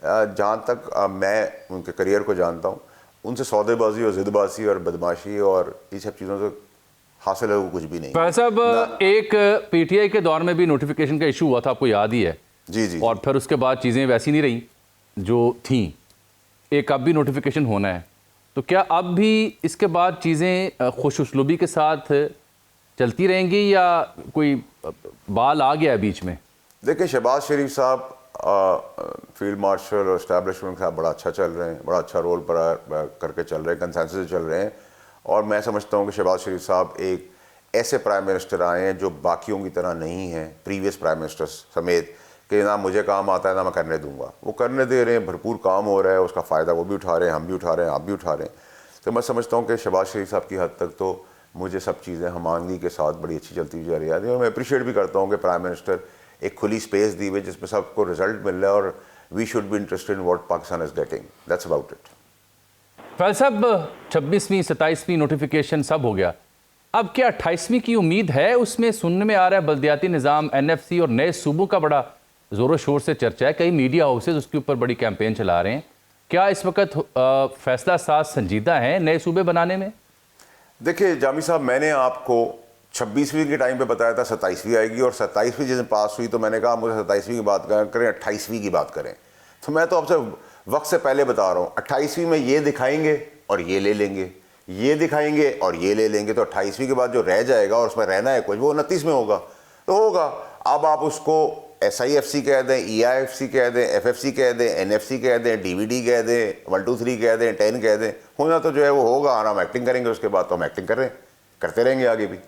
जहाँ तक मैं उनके करियर को जानता हूँ, उनसे सौदेबाजी और ज़िदबाजी और बदमाशी और ये सब चीज़ों से हासिल है वो कुछ भी नहीं है फैसल ना। साहब, एक पीटीआई के दौर में भी नोटिफिकेशन का इशू हुआ था, आपको याद ही है। जी जी और जी। फिर उसके बाद चीज़ें वैसी नहीं रही जो थी। एक अब भी नोटिफिकेशन होना है, तो क्या अब भी इसके बाद चीज़ें खुश उसलूबी के साथ चलती रहेंगी या कोई बाल आ गया है बीच में? देखिए, शहबाज शरीफ साहब फील्ड मार्शल और इस्टेब्लिशमेंट के साथ बड़ा अच्छा चल रहे हैं, बड़ा अच्छा रोल पर करके चल रहे हैं, कंसेंसस से चल रहे हैं। और मैं समझता हूँ कि शहबाज शरीफ साहब एक ऐसे प्राइम मिनिस्टर आए हैं जो बाकियों की तरह नहीं हैं, प्रीवियस प्राइम मिनिस्टर्स समेत, कि ना मुझे काम आता है ना मैं करने दूंगा। वो करने दे रहे हैं, भरपूर काम हो रहा है, उसका फ़ायदा वो भी उठा रहे हैं, हम भी उठा रहे हैं, आप भी उठा रहे हैं। तो मैं समझता हूँ कि शहबाज शरीफ साहब की हद तक तो मुझे सब चीज़ें हमआहंगी के साथ बड़ी अच्छी चलती हुई जा रही है। और मैं अप्रिशिएट भी करता हूँ कि प्राइम मिनिस्टर एक खुली स्पेस दी हुई जिसमें सबको रिजल्ट मिल रहा है, और we should be interested in what Pakistan is getting. That's about it. Faisal sahab, 26वीं 27वीं नोटिफिकेशन सब हो गया, अब क्या 28वीं की उम्मीद है? उसमें सुनने में आ रहा है बल्दियाती निज़ाम, एनएफसी और नए सूबों का बड़ा ज़ोरों शोर से चर्चा है, कई मीडिया हाउसेज उसके ऊपर बड़ी कैंपेन चला रहे हैं। क्या इस वक्त फैसला साज संजीदा है नए सूबे बनाने में? देखिए जामी साहब, मैंने आपको 26वीं के टाइम पे बताया था 27वीं आएगी, और 27वीं जिस दिन पास हुई तो मैंने कहा मुझे 27वीं की बात करें, 28वीं की बात करें। तो मैं तो आपसे वक्त से पहले बता रहा हूँ, 28वीं में ये दिखाएंगे और ये ले लेंगे, ये दिखाएंगे और ये ले लेंगे, तो 28वीं के बाद जो रह जाएगा और उसमें रहना है कुछ, वो 29 में होगा तो होगा। अब आप उसको SIFC कह दें, EIFC कह दें, FFC कह दें, NFC कह दें, DVD कह दें, 1 2 3 कह दें, 10 कह दें, होना तो जो है वो होगा। और हम एक्टिंग करेंगे, उसके बाद तो हम एक्टिंग कर रहे हैं, करते रहेंगे आगे भी।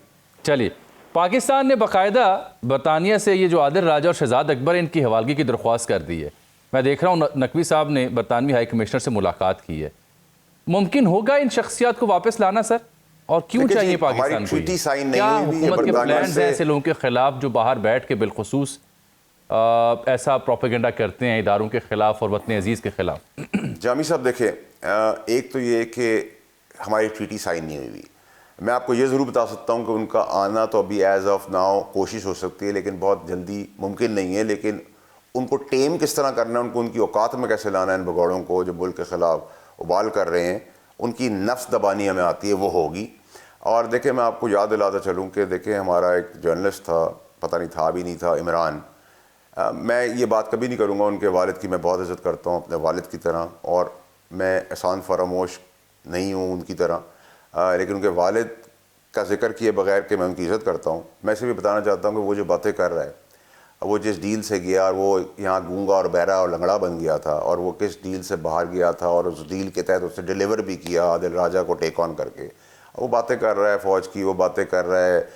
चलिए, पाकिस्तान ने बाकायदा बरतानिया से ये जो आदिल राजा और शहजाद अकबर है इनकी हवालगी की दरख्वास्त कर दी है। मैं देख रहा हूँ नकवी साहब ने बरतानवी हाई कमिश्नर से मुलाकात की है। मुमकिन होगा इन शख्सियात को वापस लाना सर? और क्यों देखिए चाहिए जी, हमारी पाकिस्तान को ट्रीटी ये? साइन नहीं क्या हुई हुई है हुकूमत के बरतानिया प्लान्स से। हैं ऐसे लोगों के खिलाफ जो बाहर बैठ के बिलखुसूस ऐसा प्रोपेगेंडा करते हैं इदारों के खिलाफ और वतन अजीज़ के खिलाफ? जामी साहब देखिए, एक तो ये कि हमारी ट्रीटी साइन नहीं हुई हुई। मैं आपको ये ज़रूर बता सकता हूँ कि उनका आना तो अभी एज ऑफ नाउ कोशिश हो सकती है, लेकिन बहुत जल्दी मुमकिन नहीं है। लेकिन उनको टेम किस तरह करना है, उनको उनकी औकात में कैसे लाना है, इन भगौड़ों को जो मुल्क के ख़िलाफ़ उबाल कर रहे हैं, उनकी नफ्स दबानी हमें आती है, वो होगी। और देखिए, मैं आपको याद दिलाता चलूँ कि देखिए, हमारा एक जर्नलिस्ट था, पता नहीं था भी नहीं था, इमरान। मैं ये बात कभी नहीं करूँगा, उनके वालिद की मैं बहुत इज़्ज़त करता हूँ अपने वालिद की तरह, और मैं एहसान फरामोश नहीं हूँ उनकी तरह, लेकिन उनके वालिद का जिक्र किए बगैर कि मैं उनकी इज़्ज़त करता हूँ। मैं इसे भी बताना चाहता हूँ कि वो जो बातें कर रहा है, वो जिस डील से गया और वो यहाँ गूंगा और बहरा और लंगड़ा बन गया था, और वो किस डील से बाहर गया था और उस डील के तहत उसने डिलीवर भी किया आदिल राजा को टेक ऑन करके, वो बातें कर रहा है फ़ौज की, वो बातें कर रहा है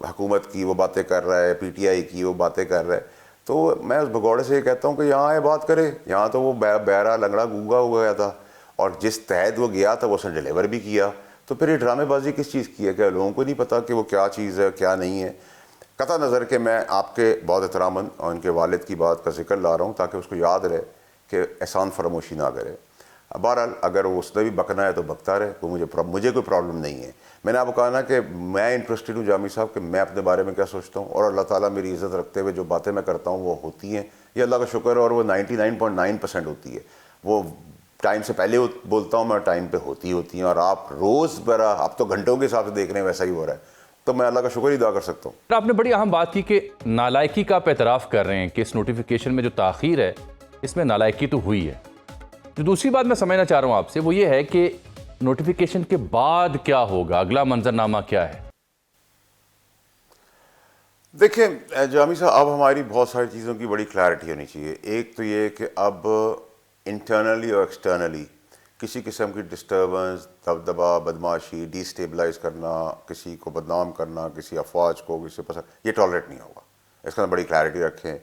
हुकूमत की, वो बातें कर रहा है PTI की, वो बातें कर रहा है। तो मैं उस भगौड़े से ये कहता हूँ कि यहाँ आए बात करे। यहाँ तो वो बहरा लंगड़ा गूंगा हो गया था, और जिस तहत वो गया था वो उसने डिलीवर भी किया। तो फिर ये ड्रामेबाजी किस चीज़ की है? क्या लोगों को नहीं पता कि वो क्या चीज़ है क्या नहीं है? कता नज़र के मैं आपके बहुत एहतरामन और उनके वालिद की बात का जिक्र ला रहा हूँ ताकि उसको याद रहे कि एहसान फरामोशी ना करे। बहरहाल अगर वो उसने भी बकना है तो बकता रहे, वो मुझे कोई प्रॉब्लम नहीं है। मैंने आपको कहा ना कि मैं इंटरेस्टेड हूँ जामी साहब कि मैं अपने बारे में क्या सोचता हूँ, और अल्लाह ताला मेरी इज़्ज़त रखते हुए जो बातें मैं करता हूँ वो होती हैं, ये अल्लाह का शुक्र है, और वो 99.9% होती है। वो टाइम से पहले बोलता हूँ मैं, टाइम पे होती हैं, और आप रोज़ बरा आप तो घंटों के हिसाब से देख रहे हैं, वैसा ही हो रहा है। तो मैं अल्लाह का शुक्र ही अदा कर सकता हूँ। आपने बड़ी अहम बात की कि नालायकी का आप एतराफ़ कर रहे हैं कि इस नोटिफिकेशन में जो ताख़ीर है इसमें नालायकी तो हुई है। जो दूसरी बात मैं समझना चाह रहा हूँ आपसे वो ये है कि नोटिफिकेशन के बाद क्या होगा, अगला मंजरनामा क्या है? देखिए जामी साहब, अब हमारी बहुत सारी चीज़ों की बड़ी क्लैरिटी होनी चाहिए। एक तो ये कि अब इंटरनली और एक्सटर्नली किसी किस्म की डिस्टर्बेंस, दबदबा, बदमाशी, डिस्टेबलाइज करना, किसी को बदनाम करना, किसी अफवाज को, किसी पसंद, ये टॉलरेट नहीं होगा। इसका बड़ी क्लैरिटी रखें।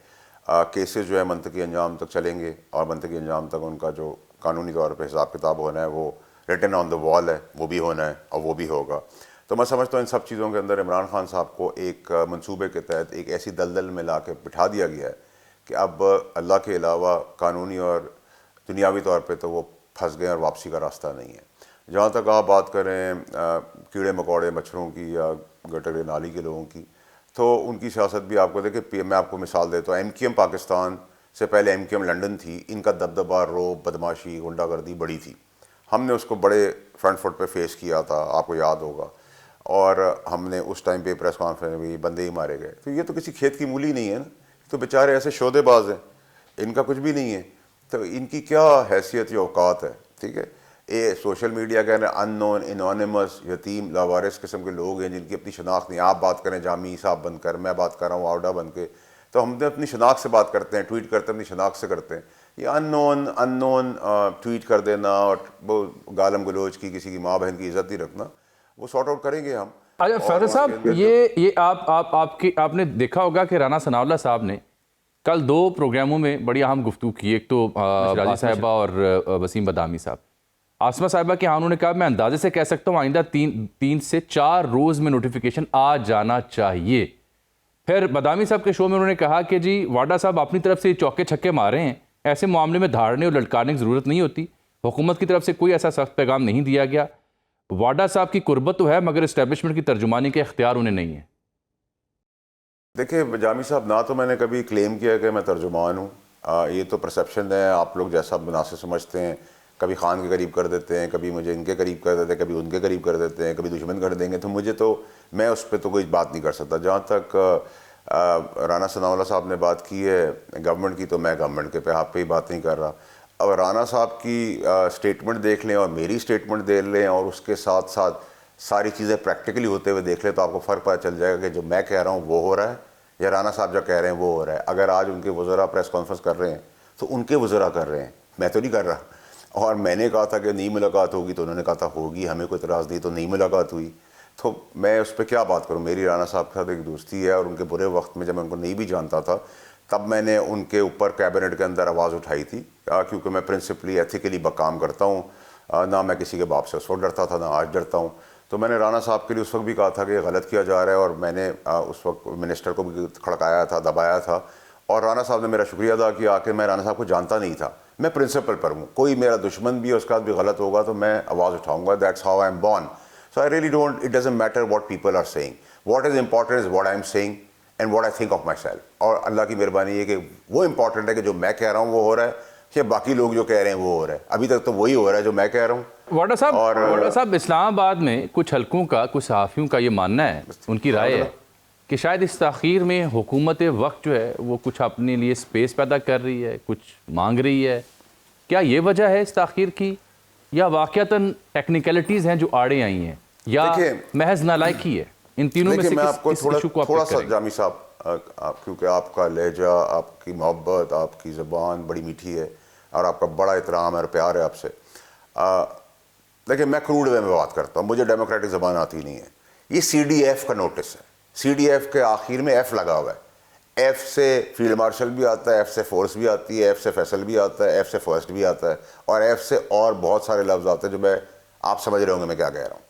केसेस जो है मंतकी अंजाम तक चलेंगे, और मंतकी अंजाम तक उनका जो कानूनी तौर पर हिसाब किताब होना है वो रिटन ऑन द वॉल है, वो भी होना है और वो भी होगा। तो मैं समझता हूँ इन सब चीज़ों के अंदर इमरान खान साहब को एक मंसूबे के तहत एक ऐसी दलदल में ला के बिठा दिया गया है कि अब अल्लाह के अलावा कानूनी और दुनियावी तौर पे तो वो फंस गए और वापसी का रास्ता नहीं है। जहाँ तक आप बात करें कीड़े मकोड़े मच्छरों की या गटर नाली के लोगों की, तो उनकी सियासत भी आपको देखिए, मैं आपको मिसाल देता हूँ, MQM पाकिस्तान से पहले एमक्यूएम लंदन थी, इनका दबदबा, रोब, बदमाशी, गुंडागर्दी बड़ी थी। हमने उसको बड़े फ्रंट फुट पे फेस किया था, आपको याद होगा। और हमने उस टाइम पे प्रेस कॉन्फ्रेंस में बंदे ही मारे गए। तो ये तो किसी खेत की मूली नहीं है ना, तो बेचारे ऐसे शोदेबाज हैं, इनका कुछ भी नहीं है, तो इनकी क्या हैसियत या औकात है। ठीक है, ये सोशल मीडिया के अननोन, इनोनिमस, यतीम, लावारिस किस्म के लोग हैं जिनकी अपनी शनाख्त नहीं। आप बात करें जामी साहब बनकर, मैं बात कर रहा हूँ आवड़ा बन के, तो हम तो अपनी शनाख्त से बात करते हैं, ट्वीट करते हैं अपनी शनाख्त से करते हैं। ये अननोन ट्वीट कर देना और वो गालम गलोच की, किसी की माँ बहन की इज्जत ही रखना, वो सॉर्ट आउट करेंगे हम। अच्छा फैसल साहब, ये आपने देखा होगा कि राना सनाउल्लाह साहब ने कल 2 प्रोग्रामों में बड़ी अहम गुफ्तगू की। एक तो राजी साहिबा और वसीम बदामी साहब। आसमा साहिबा के यहाँ उन्होंने कहा, मैं अंदाजे से कह सकता हूँ आइंदा 3 से 4 रोज़ में नोटिफिकेशन आ जाना चाहिए। फिर बदामी साहब के शो में उन्होंने कहा कि जी वाडा साहब अपनी तरफ से चौके छक्के मारे हैं, ऐसे मामले में धाड़ने और लटकाने की ज़रूरत नहीं होती, हुकूमत की तरफ से कोई ऐसा सख्त पैगाम नहीं दिया गया। वाडा साहब की कुर्बत तो है मगर इस्टेब्लिशमेंट की तर्जुमानी के इख्तियार उन्हें नहीं है। देखिए जामी साहब, ना तो मैंने कभी क्लेम किया कि मैं तर्जुमान हूँ, ये तो परसेप्शन है, आप लोग जैसा मुनासिब समझते हैं। कभी खान के करीब कर देते हैं, कभी मुझे इनके करीब कर देते हैं, कभी उनके करीब कर देते हैं, कभी दुश्मन कर देंगे, तो मुझे तो, मैं उस पर तो कोई बात नहीं कर सकता। जहाँ तक राना सनाउल्लाह साहब ने बात की है गवर्नमेंट की, तो मैं गवर्नमेंट के हाथ पे ही बात नहीं कर रहा। अब राना साहब की स्टेटमेंट देख लें और मेरी स्टेटमेंट देख लें और उसके साथ साथ सारी चीज़ें प्रैक्टिकली होते हुए देख लें, तो आपको फ़र्क पता चल जाएगा कि जो मैं कह रहा हूँ वो हो रहा है या राना साहब जो कह रहे हैं वो हो रहा है। अगर आज उनके वज़रा प्रेस कॉन्फ्रेंस कर रहे हैं तो उनके वज़रा कर रहे हैं, मैं तो नहीं कर रहा। और मैंने कहा था कि नई मुलाकात होगी, तो उन्होंने कहा था होगी, हमें कोई इतराज़ नहीं, तो नई मुलाकात हुई। तो मैं उस पर क्या बात करूँ, मेरी राना साहब के साथ एक दोस्ती है और उनके बुरे वक्त में जब मैं उनको नहीं भी जानता था, तब मैंने उनके ऊपर कैबिनेट के अंदर आवाज़ उठाई थी, क्योंकि मैं प्रिंसिपली एथिकली काम करता हूँ, ना मैं किसी के बाप से उस वक्त डरता था, ना आज डरता हूँ। तो मैंने राना साहब के लिए उस वक्त भी कहा था कि गलत किया जा रहा है, और मैंने उस वक्त मिनिस्टर को भी खड़काया था, दबाया था, और राना साहब ने मेरा शुक्रिया अदा किया कि मैं राना साहब को जानता नहीं था, मैं प्रिंसिपल पर हूँ, कोई मेरा दुश्मन भी है उसका भी गलत होगा तो मैं आवाज़ उठाऊँगा। That's how I am born. So I really don't, it doesn't matter what people are saying, what is important is what I am saying and what I think of myself. और अल्लाह की मेहरबानी है कि वो important है कि जो मैं कह रहा हूँ वो हो रहा है, कि बाकी लोग जो कह रहे हैं वो हो रहा है। अभी तक तो वही हो रहा है जो मैं कह रहा हूँ। वाडा साहब, इस्लामाबाद में कुछ हलकों का, कुछ सहाफ़ियों का ये मानना है, उनकी राय है कि शायद इस ताख़ीर में हुकूमत वक्त जो है वो कुछ अपने लिए स्पेस पैदा कर रही है, कुछ मांग रही है। क्या ये वजह है इस ताख़ीर की, या वाक़यातन टेक्निकलिटीज़ हैं जो आड़े आई हैं, या महज नालायकी है? इन तीनों में से मैं आपको थोड़ा सा जामी साहब, क्योंकि आपका लहजा, आपकी मोहब्बत, आपकी ज़बान बड़ी मीठी है और आपका बड़ा एहतराम और प्यार है आपसे। देखिए मैं क्रूड वे में बात करता हूँ, मुझे डेमोक्रेटिक ज़बान आती नहीं है। ये CDF का नोटिस है, CDF के आखिर में F लगा हुआ है, F से फील्ड मार्शल भी आता है, F से फोर्स भी आती है, F से फैसल भी आता है, F से फर्स्ट भी आता है, और F से और बहुत सारे लफ्ज़ आते हैं जो मैं, आप समझ रहे होंगे मैं क्या कह रहा हूँ।